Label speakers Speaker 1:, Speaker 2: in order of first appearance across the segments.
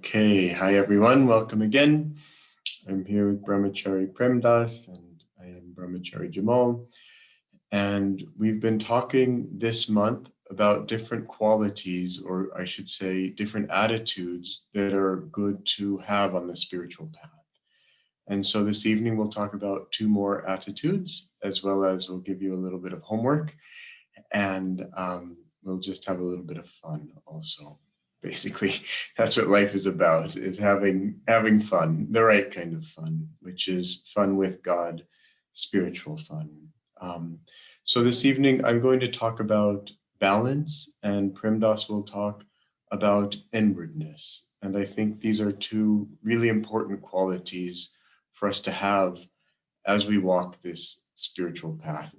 Speaker 1: Okay, hi everyone, welcome again. I'm here with Brahmachari Premdas and I am Brahmachari Jamal. And we've been talking this month about different qualities, or I should say different attitudes that are good to have on the spiritual path. And so this evening we'll talk about two more attitudes, as well as we'll give you a little bit of homework and we'll just have a little bit of fun also. Basically, that's what life is about, is having fun, the right kind of fun, which is fun with God, spiritual fun. So this evening, I'm going to talk about balance, and Premdas will talk about inwardness. And I think these are two really important qualities for us to have as we walk this spiritual path.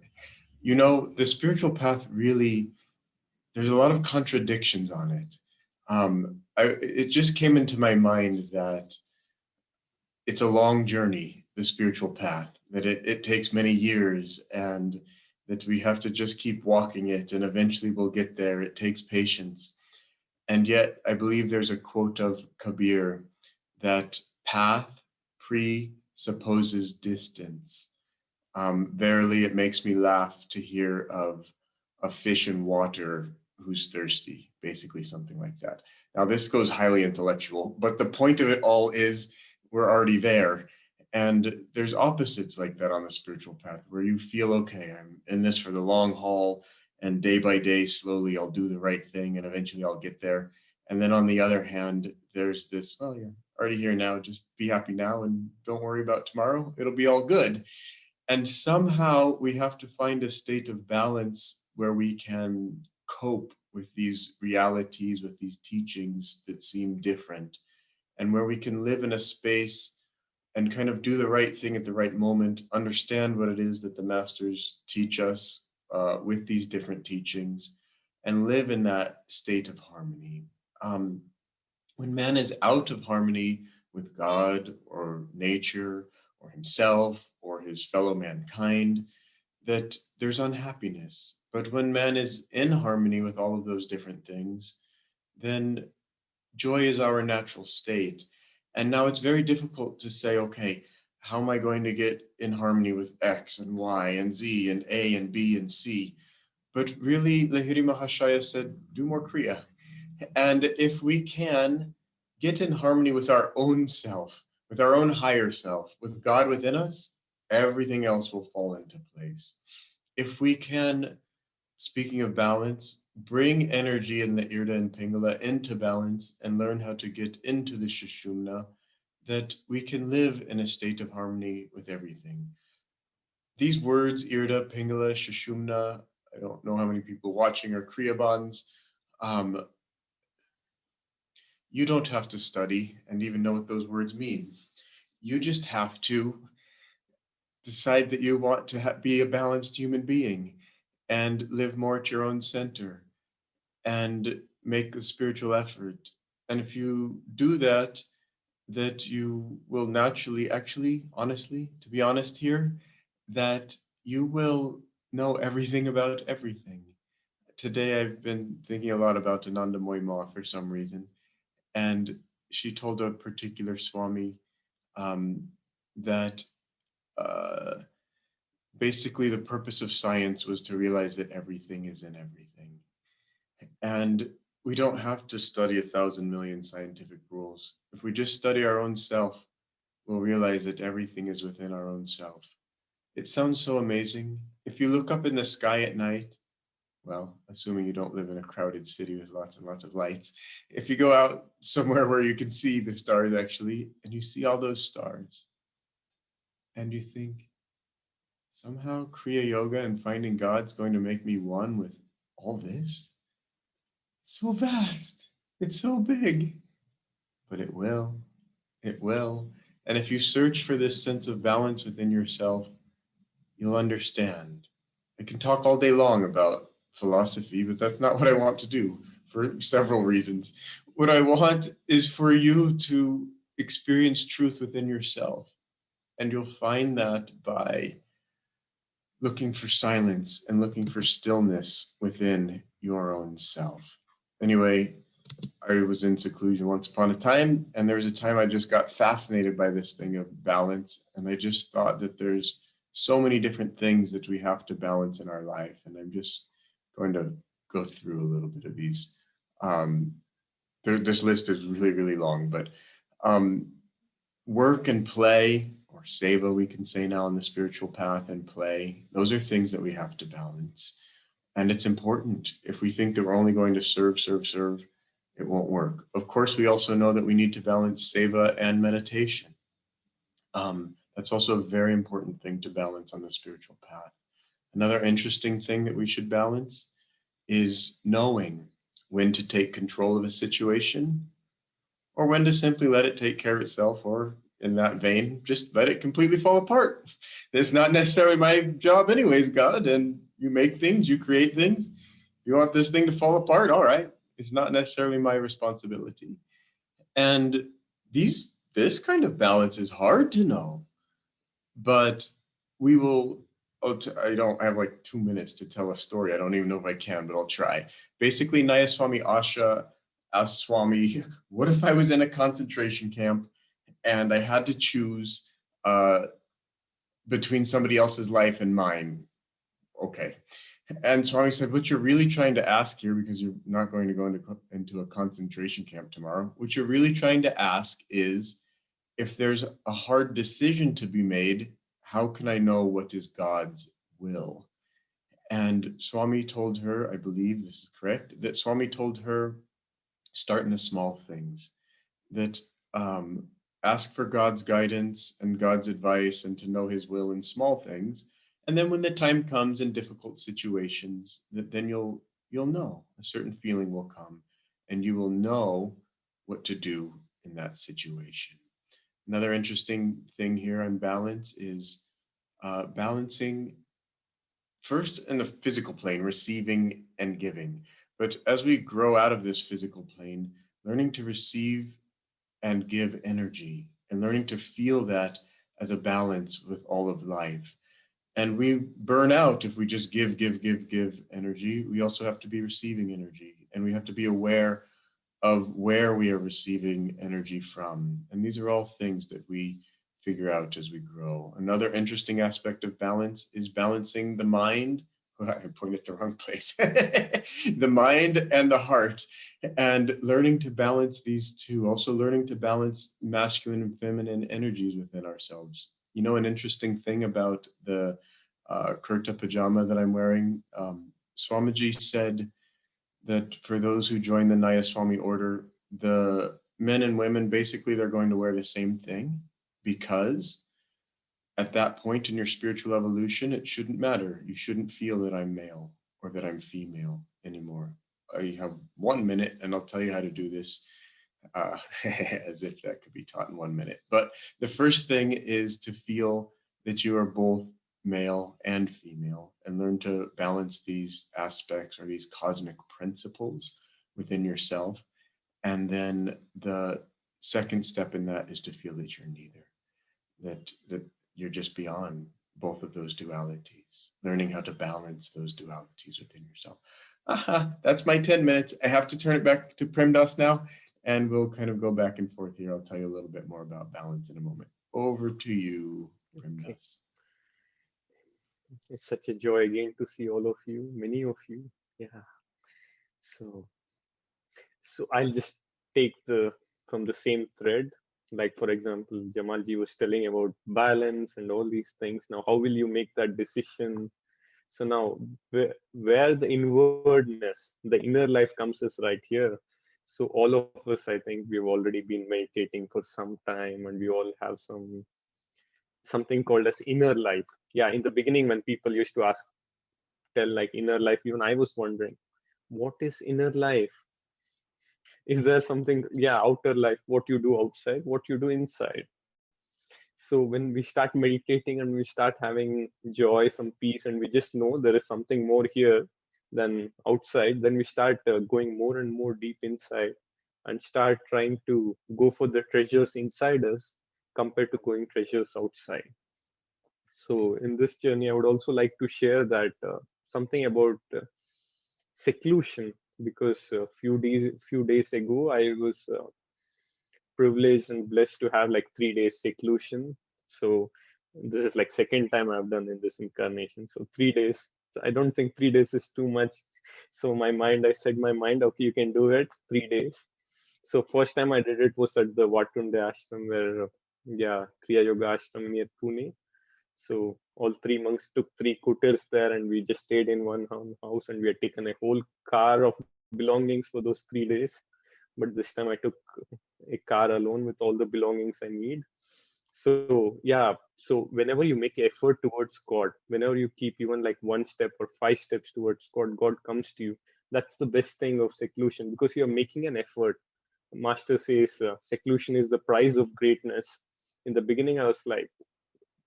Speaker 1: You know, the spiritual path really, there's a lot of contradictions on it. It just came into my mind that it's a long journey, the spiritual path, that it takes many years and that we have to just keep walking it and eventually we'll get there. It takes patience. And yet I believe there's a quote of Kabir that path presupposes distance. Verily, it makes me laugh to hear of a fish in water who's thirsty, basically something like that. Now, this goes highly intellectual, but the point of it all is we're already there. And there's opposites like that on the spiritual path where you feel, okay, I'm in this for the long haul, and day by day, slowly, I'll do the right thing and eventually I'll get there. And then on the other hand, there's this, oh yeah, already here now, just be happy now and don't worry about tomorrow. It'll be all good. And somehow we have to find a state of balance where we can cope with these realities, with these teachings that seem different, and where we can live in a space and kind of do the right thing at the right moment, understand what it is that the masters teach us with these different teachings, and live in that state of harmony. When man is out of harmony with God or nature, or himself or his fellow mankind, that there's unhappiness. But when man is in harmony with all of those different things, then joy is our natural state. And now it's very difficult to say, okay, how am I going to get in harmony with X and Y and Z and A and B and C? But really, Lahiri Mahashaya said, do more Kriya. And if we can get in harmony with our own self, with our own higher self, with God within us, everything else will fall into place. If we can, speaking of balance, bring energy in the Irda and Pingala into balance and learn how to get into the Shushumna, that we can live in a state of harmony with everything. These words, Irda, Pingala, Shushumna, I don't know how many people watching are Kriyabans. You don't have to study and even know what those words mean. You just have to decide that you want to be a balanced human being and live more at your own center and make a spiritual effort. And if you do that, that you will naturally, actually, honestly, to be honest here, that you will know everything about everything. Today, I've been thinking a lot about Ananda Moima for some reason. And she told a particular Swami that basically the purpose of science was to realize that everything is in everything. And we don't have to study 1,000 million scientific rules. If we just study our own self, we'll realize that everything is within our own self. It sounds so amazing. If you look up in the sky at night, well, assuming you don't live in a crowded city with lots and lots of lights, if you go out somewhere where you can see the stars actually, and you see all those stars, and you think, somehow Kriya Yoga and finding God's going to make me one with all this? It's so vast. It's so big. But it will. It will. And if you search for this sense of balance within yourself, you'll understand. I can talk all day long about philosophy, but that's not what I want to do for several reasons. What I want is for you to experience truth within yourself. And you'll find that by looking for silence and looking for stillness within your own self. Anyway, I was in seclusion once upon a time, and there was a time I just got fascinated by this thing of balance, and I just thought that there's so many different things that we have to balance in our life, and I'm just going to go through a little bit of these. Um, this list is really, really long, but um, work and play, or seva, we can say now, on the spiritual path, and play, those are things that we have to balance. And it's important. If we think that we're only going to serve, serve, serve, it won't work. Of course, we also know that we need to balance seva and meditation. That's also a very important thing to balance on the spiritual path. Another interesting thing that we should balance is knowing when to take control of a situation or when to simply let it take care of itself, or in that vein, just let it completely fall apart. It's not necessarily my job anyways, God, and you make things, you create things. You want this thing to fall apart? All right. It's not necessarily my responsibility. And this kind of balance is hard to know, but we will. I don't I have like 2 minutes to tell a story. I don't even know if I can, but I'll try. Basically, Nayaswami Asha asked Swami, what if I was in a concentration camp and I had to choose uh, between somebody else's life and mine? Okay. And Swami said, what you're really trying to ask here, because you're not going to go into a concentration camp tomorrow, what you're really trying to ask is, if there's a hard decision to be made, how can I know what is God's will? And Swami told her, I believe this is correct, that Swami told her, start in the small things, that ask for God's guidance and God's advice and to know his will in small things. And then when the time comes in difficult situations, that then you'll know, a certain feeling will come and you will know what to do in that situation. Another interesting thing here on balance is balancing first in the physical plane, receiving and giving. But as we grow out of this physical plane, learning to receive and give energy and learning to feel that as a balance with all of life. And we burn out if we just give energy. We also have to be receiving energy, and we have to be aware of where we are receiving energy from. And these are all things that we figure out as we grow. Another interesting aspect of balance is balancing the mind. I pointed at the wrong place. The mind and the heart, and learning to balance these two. Also learning to balance masculine and feminine energies within ourselves. You know, an interesting thing about the kurta pajama that I'm wearing, Swamiji said that for those who join the Nayaswami order, the men and women, basically they're going to wear the same thing, because at that point in your spiritual evolution, it shouldn't matter. You shouldn't feel that I'm male or that I'm female anymore. I have 1 minute and I'll tell you how to do this, as if that could be taught in 1 minute. But the first thing is to feel that you are both male and female, and learn to balance these aspects or these cosmic principles within yourself. And then the second step in that is to feel that you're neither, that you're just beyond both of those dualities, learning how to balance those dualities within yourself. That's my 10 minutes. I have to turn it back to Premdas now, and we'll kind of go back and forth here. I'll tell you a little bit more about balance in a moment. Over to you, Premdas.
Speaker 2: Okay. It's such a joy again to see all of you, many of you. Yeah. So, so I'll just take the from the same thread. Like for example, Jamalji was telling about balance and all these things. Now, how will you make that decision? So now, where the inwardness, the inner life comes is right here. So all of us, I think, we've already been meditating for some time, and we all have something called as inner life. Yeah, in the beginning, when people used to ask, tell like inner life, even I was wondering, what is inner life? Is there something, yeah, outer life, what you do outside, what you do inside? So when we start meditating and we start having joy, some peace, and we just know there is something more here than outside, then we start going more and more deep inside and start trying to go for the treasures inside us compared to going treasures outside. So in this journey, I would also like to share that something about seclusion. because a few days ago I was privileged and blessed to have like 3 days seclusion. So this is like second time I've done in this incarnation. So 3 days. I don't think 3 days is too much. So I said my mind, okay, you can do it 3 days. So first time I did it was at the Vatunde ashram where, yeah, Kriya Yoga ashram near Pune. So all three monks took three scooters there, and we just stayed in one house, and we had taken a whole car of belongings for those 3 days. But this time I took a car alone with all the belongings I need. So yeah, so whenever you make effort towards God, whenever you keep even like one step or 5 steps towards God, God comes to you. That's the best thing of seclusion, because you're making an effort. Master says seclusion is the price of greatness. In the beginning I was like,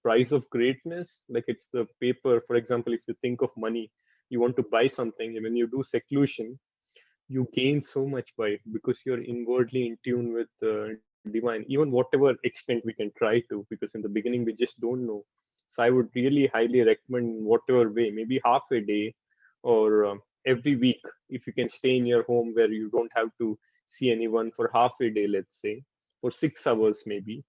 Speaker 2: price of greatness, like it's the paper. For example, if you think of money, you want to buy something, and when you do seclusion, you gain so much by it, because you're inwardly in tune with divine, even whatever extent we can try to, because in the beginning we just don't know. So I would really highly recommend, in whatever way, maybe half a day, or every week, if you can stay in your home where you don't have to see anyone for half a day, let's say for 6 hours maybe.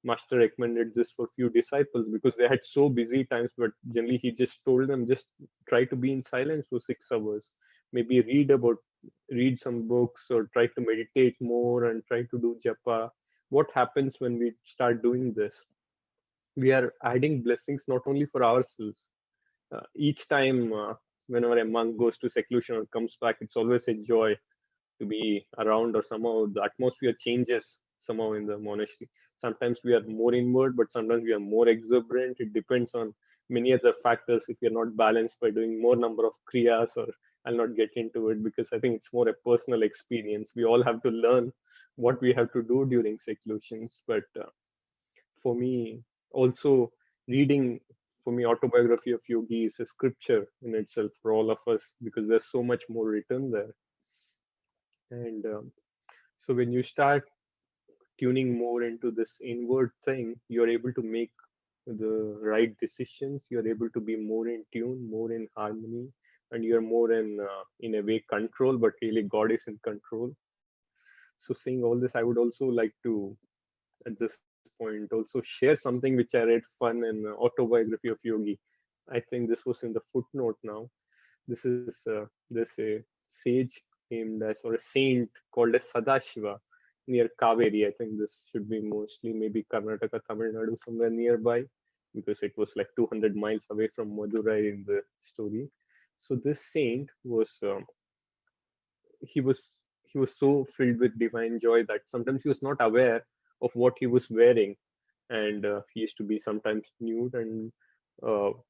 Speaker 2: Master recommended this for few disciples because they had so busy times, but generally he just told them, just try to be in silence for 6 hours, maybe read some books, or try to meditate more and try to do japa. What happens when we start doing this? We are adding blessings not only for ourselves. Each time, whenever a monk goes to seclusion or comes back, it's always a joy to be around, or somehow the atmosphere changes somehow in the monastery. Sometimes we are more inward, but sometimes we are more exuberant. It depends on many other factors. If you're not balanced by doing more number of kriyas, or I'll not get into it because I think it's more a personal experience. We all have to learn what we have to do during seclusions. But for me, also reading, for me, autobiography of yogi is a scripture in itself for all of us, because there's so much more written there. And so when you start tuning more into this inward thing, you're able to make the right decisions. You're able to be more in tune, more in harmony, and you're more in a way, control. But really, God is in control. So saying all this, I would also like to, at this point, also share something which I read fun in autobiography of Yogi. I think this was in the footnote now. This is there's a sage named as, or a saint called as Sadashiva near Kaveri. I think this should be mostly maybe Karnataka, Tamil Nadu, somewhere nearby, because it was like 200 miles away from Madurai in the story. So this saint was he was he was so filled with divine joy that sometimes he was not aware of what he was wearing, and he used to be sometimes nude, and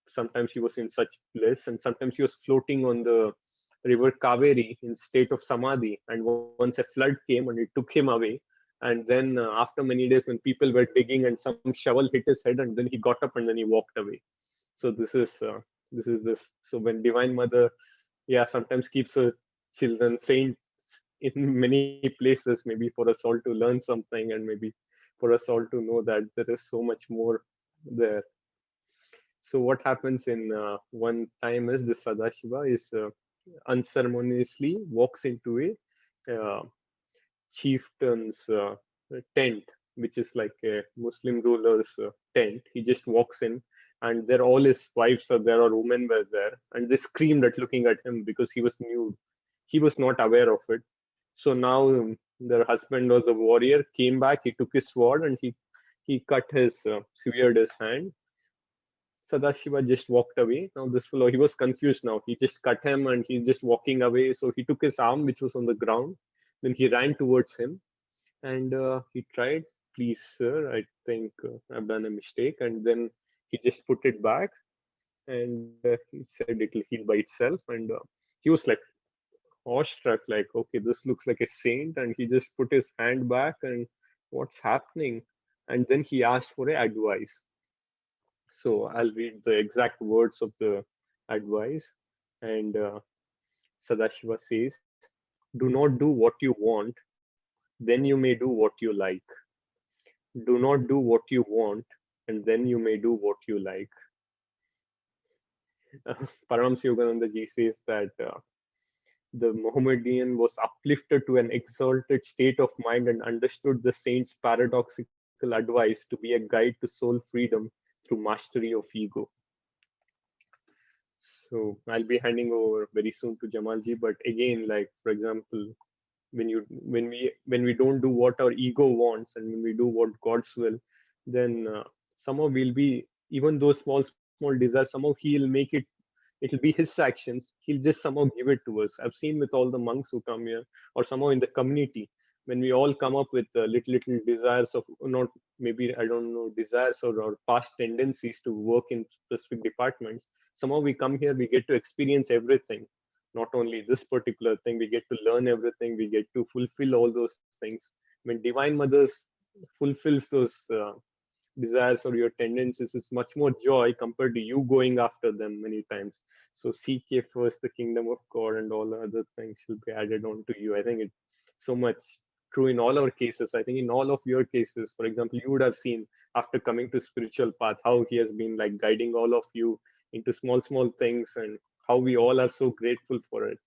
Speaker 2: sometimes he was in such bliss, and sometimes he was floating on the river Kaveri in state of samadhi. And once a flood came and it took him away, and then after many days, when people were digging and some shovel hit his head, and then he got up and then he walked away. So this. So when Divine Mother, yeah, sometimes keeps her children saints in many places, maybe for us all to learn something, and maybe for us all to know that there is so much more there. So what happens in one time is this Sadashiva is unceremoniously walks into a chieftain's tent, which is like a Muslim ruler's tent. He just walks in, and there all his wives are there, or women were there, and they screamed at looking at him because he was nude. He was not aware of it. So now their husband was a warrior, came back, he took his sword, and he cut his severed his hand. Sadashiva just walked away. Now this fellow, he was confused now. He just cut him and he's just walking away. So he took his arm, which was on the ground. Then he ran towards him, and he tried, please, sir, I think I've done a mistake. And then he just put it back, and he said it'll heal by itself. And he was like awestruck, like, okay, this looks like a saint. And he just put his hand back, and what's happening? And then he asked for a advice. So I'll read the exact words of the advice. And Sadashiva says, do not do what you want, then you may do what you like. Do not do what you want, and then you may do what you like. Paramahams Yogananda ji says that the Mohammedan was uplifted to an exalted state of mind and understood the saint's paradoxical advice to be a guide to soul freedom through mastery of ego. So I'll be handing over very soon to Jamalji. But again, like for example, when we don't do what our ego wants and when we do what God's will, then somehow we'll be, even those small desires, somehow He'll make it. It'll be His actions. He'll just somehow give it to us. I've seen with all the monks who come here, or somehow in the community, when we all come up with little desires of, not maybe, I don't know, desires or past tendencies to work in specific departments. Somehow we come here, we get to experience everything, not only this particular thing, we get to learn everything, we get to fulfill all those things. When Divine Mothers fulfills those desires or your tendencies, is much more joy compared to you going after them many times. So seek ye first the kingdom of God, and all other things will be added on to you. I think it's so much true in all our cases. I think in all of your cases, for example, you would have seen after coming to spiritual path how He has been like guiding all of you into small things, and how we all are so grateful for it.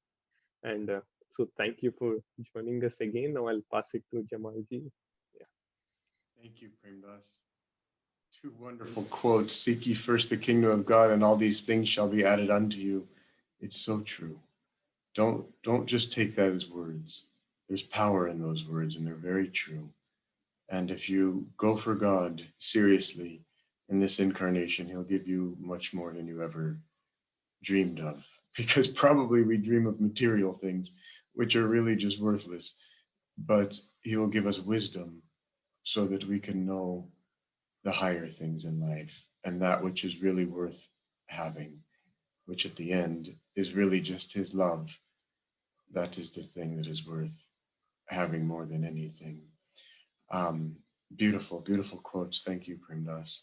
Speaker 2: And so thank you for joining us again. Now I'll pass it to Jamalji. Yeah.
Speaker 1: Thank you, Premdas. Two wonderful quotes. Seek ye first the kingdom of God, and all these things shall be added unto you. It's so true. Don't just take that as words. There's power in those words, and they're very true. And if you go for God seriously in this incarnation, He'll give you much more than you ever dreamed of. Because probably we dream of material things, which are really just worthless. But He will give us wisdom so that we can know the higher things in life and that which is really worth having, which at the end is really just His love. That is the thing that is worth having more than anything. Beautiful, beautiful quotes. Thank you, Premdas.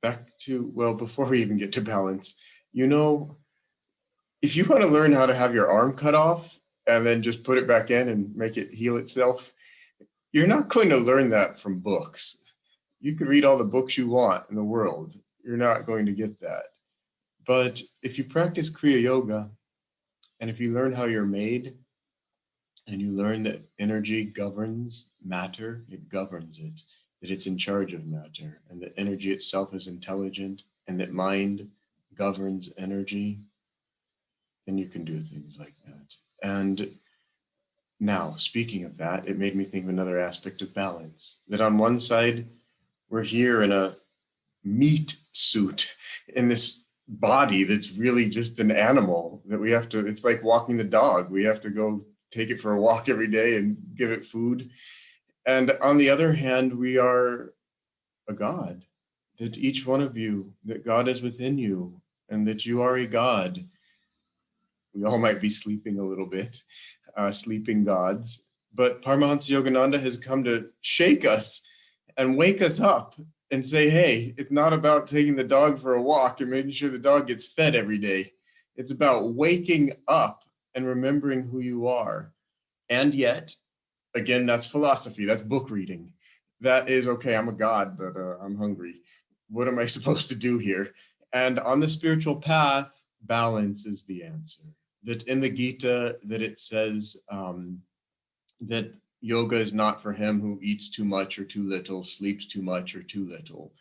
Speaker 1: Back to, well, before we even get to balance, if you want to learn how to have your arm cut off and then just put it back in and make it heal itself, you're not going to learn that from books. You can read all the books you want in the world. You're not going to get that. But if you practice Kriya Yoga, and if you learn how you're made, and you learn that energy governs matter, it governs it, that it's in charge of matter, and that energy itself is intelligent, and that mind governs energy, then you can do things like that. And now, speaking of that, it made me think of another aspect of balance, that on one side, we're here in a meat suit, in this body that's really just an animal that we have to, it's like walking the dog. We have to go take it for a walk every day and give it food. And on the other hand, we are a God, that each one of you, that God is within you, and that you are a God. We all might be sleeping a little bit, sleeping gods, but Paramahansa Yogananda has come to shake us and wake us up and say, hey, it's not about taking the dog for a walk and making sure the dog gets fed every day. It's about waking up and remembering who you are. And yet, again, that's philosophy, that's book reading. That is, okay, I'm a god, but I'm hungry. What am I supposed to do here? And on the spiritual path, balance is the answer. That in the Gita, that it says that yoga is not for him who eats too much or too little, sleeps too much or too little.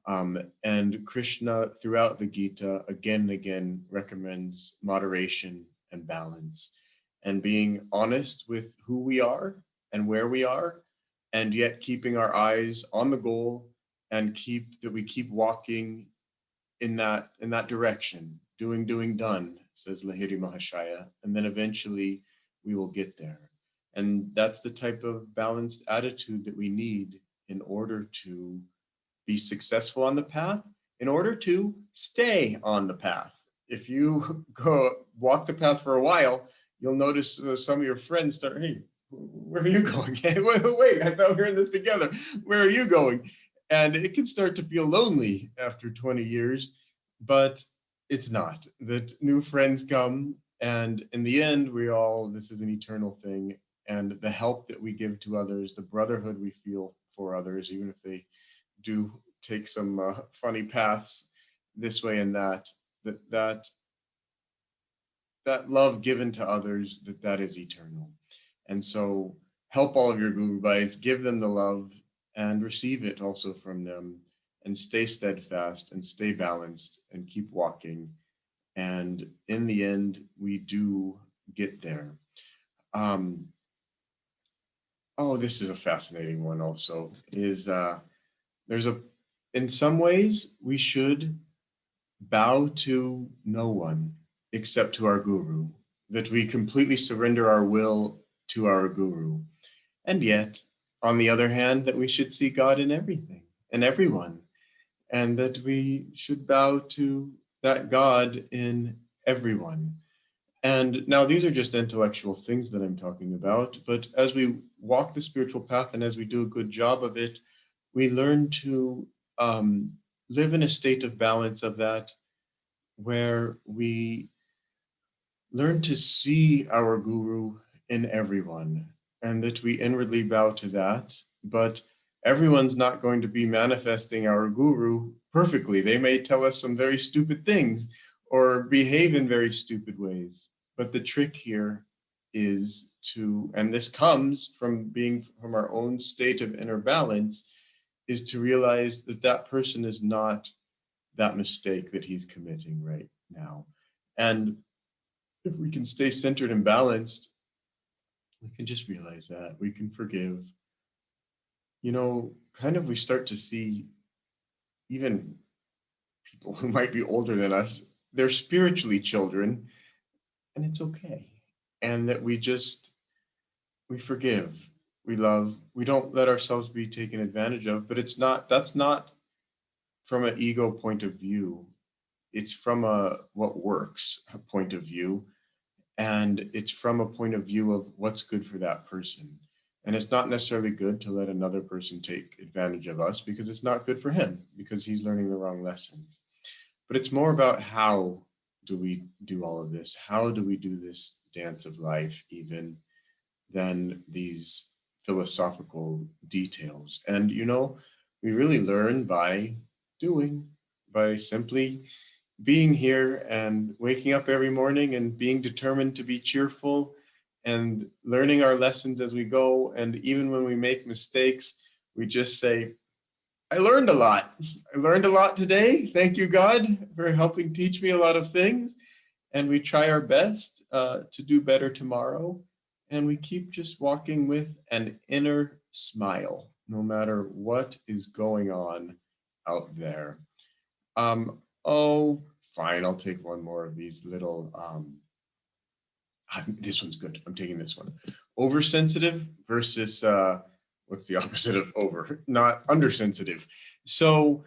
Speaker 1: And Krishna, throughout the Gita, again and again, recommends moderation and balance, and being honest with who we are and where we are, and yet keeping our eyes on the goal, and we keep walking in that direction, doing, done, says Lahiri Mahashaya, and then eventually we will get there. And that's the type of balanced attitude that we need in order to be successful on the path, in order to stay on the path. If you go walk the path for a while, you'll notice some of your friends start, hey, where are you going? Wait, I thought we were in this together. Where are you going? And it can start to feel lonely after 20 years, but it's not. That new friends come, and in the end, this is an eternal thing. And the help that we give to others, the brotherhood we feel for others, even if they do take some funny paths this way and that that love given to others, that is eternal. And so help all of your guru bhais, give them the love and receive it also from them, and stay steadfast and stay balanced and keep walking. And in the end, we do get there. Um, oh, this is a fascinating one also, is there's a, in some ways, we should bow to no one except to our guru, that we completely surrender our will to our guru. And yet, on the other hand, that we should see God in everything and everyone, and that we should bow to that God in everyone. And now these are just intellectual things that I'm talking about, but as we walk the spiritual path and as we do a good job of it, we learn to um, live in a state of balance of that, where we learn to see our guru in everyone, and that we inwardly bow to that. But everyone's not going to be manifesting our guru perfectly. They may tell us some very stupid things or behave in very stupid ways. But the trick here is to, and this comes from being from our own state of inner balance, is to realize that that person is not that mistake that he's committing right now. And if we can stay centered and balanced, we can just realize that we can forgive. You know, kind of we start to see even people who might be older than us, they're spiritually children, and it's okay. And that we forgive, we love, we don't let ourselves be taken advantage of, but that's not from an ego point of view. It's from a what works point of view, and it's from a point of view of what's good for that person. And it's not necessarily good to let another person take advantage of us, because it's not good for him, because he's learning the wrong lessons. But it's more about how do we do all of this? How do we do this dance of life, even, than these philosophical details? And, you know, we really learn by doing, by simply being here and waking up every morning and being determined to be cheerful and learning our lessons as we go. And even when we make mistakes, we just say, I learned a lot. I learned a lot today. Thank you, God, for helping teach me a lot of things. And we try our best to do better tomorrow. And we keep just walking with an inner smile, no matter what is going on out there. Oh, fine. I'll take one more of these little. This one's good. I'm taking this one. Oversensitive versus what's the opposite of over? Not undersensitive. So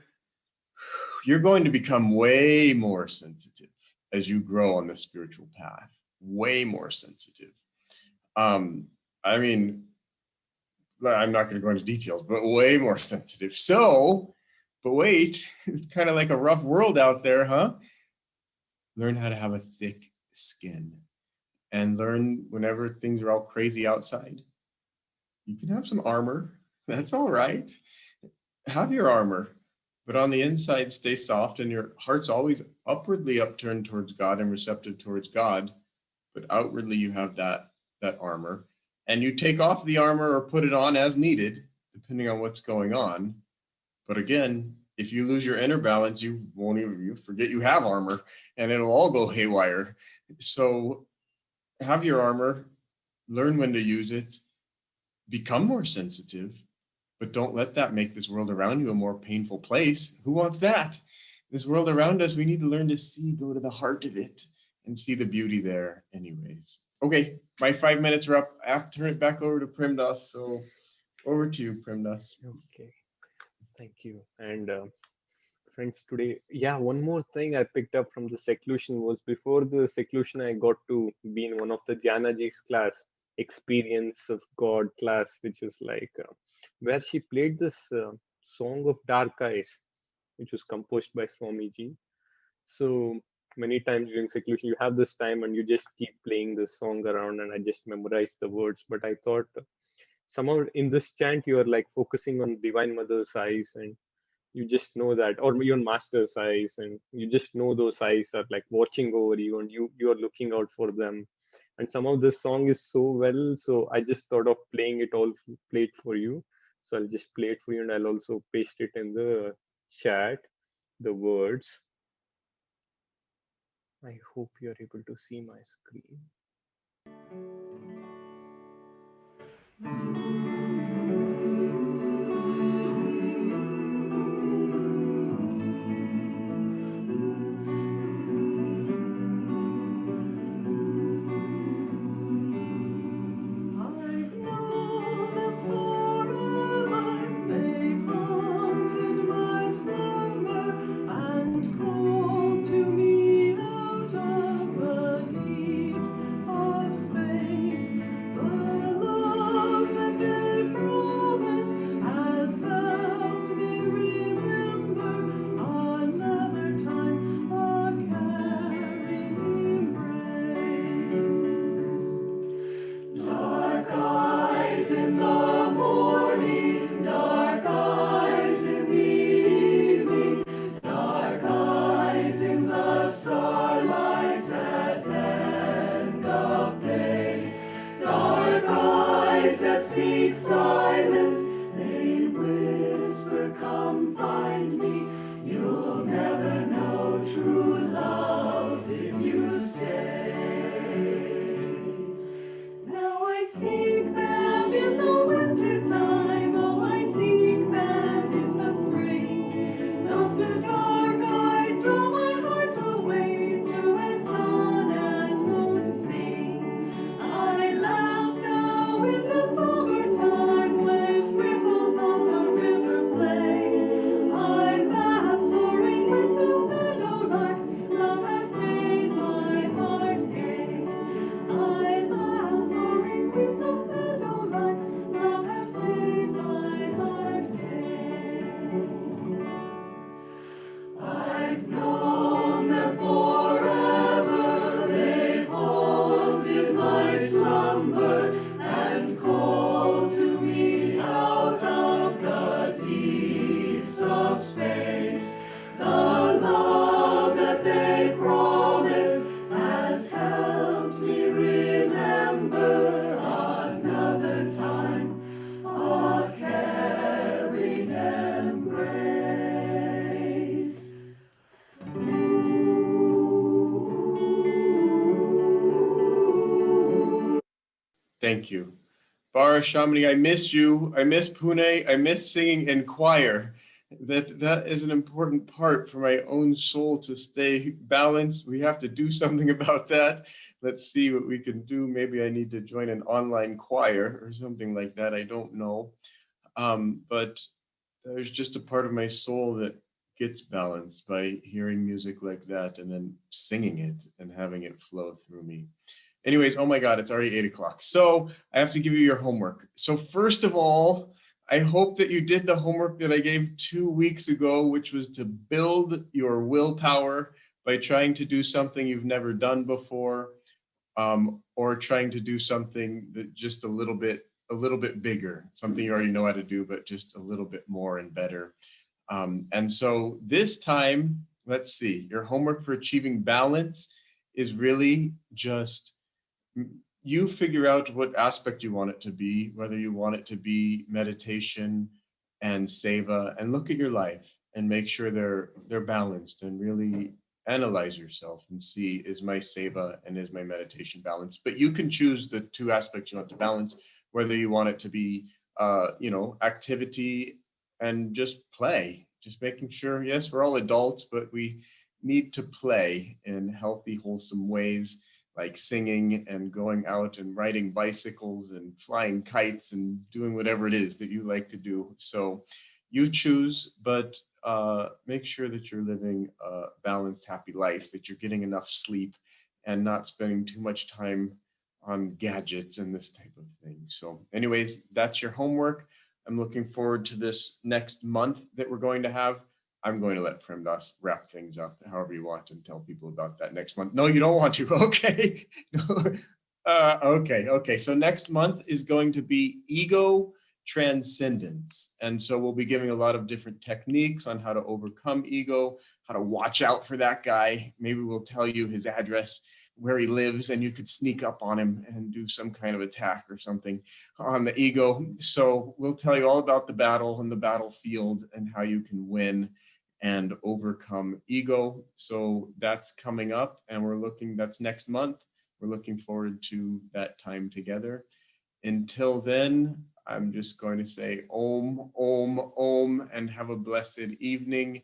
Speaker 1: you're going to become way more sensitive as you grow on the spiritual path. Way more sensitive. I mean, I'm not going to go into details, but way more sensitive. So, but wait, it's kind of like a rough world out there, huh? Learn how to have a thick skin, and learn whenever things are all crazy outside, you can have some armor. That's all right. Have your armor, but on the inside, stay soft, and your heart's always upwardly upturned towards God and receptive towards God. But outwardly, you have that armor, and you take off the armor or put it on as needed, depending on what's going on. But again, if you lose your inner balance, you forget you have armor, and it'll all go haywire. So have your armor, learn when to use it, become more sensitive, but don't let that make this world around you a more painful place. Who wants that? This world around us, we need to learn to see, go to the heart of it, and see the beauty there anyways. Okay, my 5 minutes are up. I have to turn it back over to Primdas. So over to you, Primdas.
Speaker 2: Okay, thank you. And friends, today, yeah, one more thing I picked up from the seclusion was, before the seclusion, I got to be in one of the Janaji's class, Experience of God class, which is like where she played this song of Dark Eyes, which was composed by Swamiji. So many times during seclusion, you have this time and you just keep playing this song around, and I just memorized the words. But I thought somehow in this chant, you are like focusing on Divine Mother's eyes, and you just know that, or your master's eyes, and you just know those eyes are like watching over you, and you are looking out for them. And some of this song is so well, so I just thought of playing it all, play it for you. So I'll just play it for you, and I'll also paste it in the chat, the words. I hope you're able to see my screen.
Speaker 1: Thank you. Bara Shamini, I miss you. I miss Pune. I miss singing in choir. That is an important part for my own soul to stay balanced. We have to do something about that. Let's see what we can do. Maybe I need to join an online choir or something like that. I don't know. But there's just a part of my soul that gets balanced by hearing music like that and then singing it and having it flow through me. Anyways, oh my God, it's already 8 o'clock. So I have to give you your homework. So first of all, I hope that you did the homework that I gave 2 weeks ago, which was to build your willpower by trying to do something you've never done before, or trying to do something that just a little bit bigger, something you already know how to do, but just a little bit more and better. And so this time, let's see, your homework for achieving balance is really just you figure out what aspect you want it to be, whether you want it to be meditation and seva, and look at your life and make sure they're balanced, and really analyze yourself and see, is my seva and is my meditation balanced? But you can choose the two aspects you want to balance, whether you want it to be activity and just play, just making sure, yes, we're all adults, but we need to play in healthy, wholesome ways, like singing and going out and riding bicycles and flying kites and doing whatever it is that you like to do. So you choose, but make sure that you're living a balanced, happy life, that you're getting enough sleep and not spending too much time on gadgets and this type of thing. So anyways, that's your homework. I'm looking forward to this next month that we're going to have. I'm going to let Premdas wrap things up however you want and tell people about that next month. No, you don't want to. Okay. Okay. So next month is going to be ego transcendence. And so we'll be giving a lot of different techniques on how to overcome ego, how to watch out for that guy. Maybe we'll tell you his address, where he lives, and you could sneak up on him and do some kind of attack or something on the ego. So we'll tell you all about the battle and the battlefield and how you can win and overcome ego. So that's coming up, and that's next month. We're looking forward to that time together. Until then, I'm just going to say Om, Om, Om, and have a blessed evening.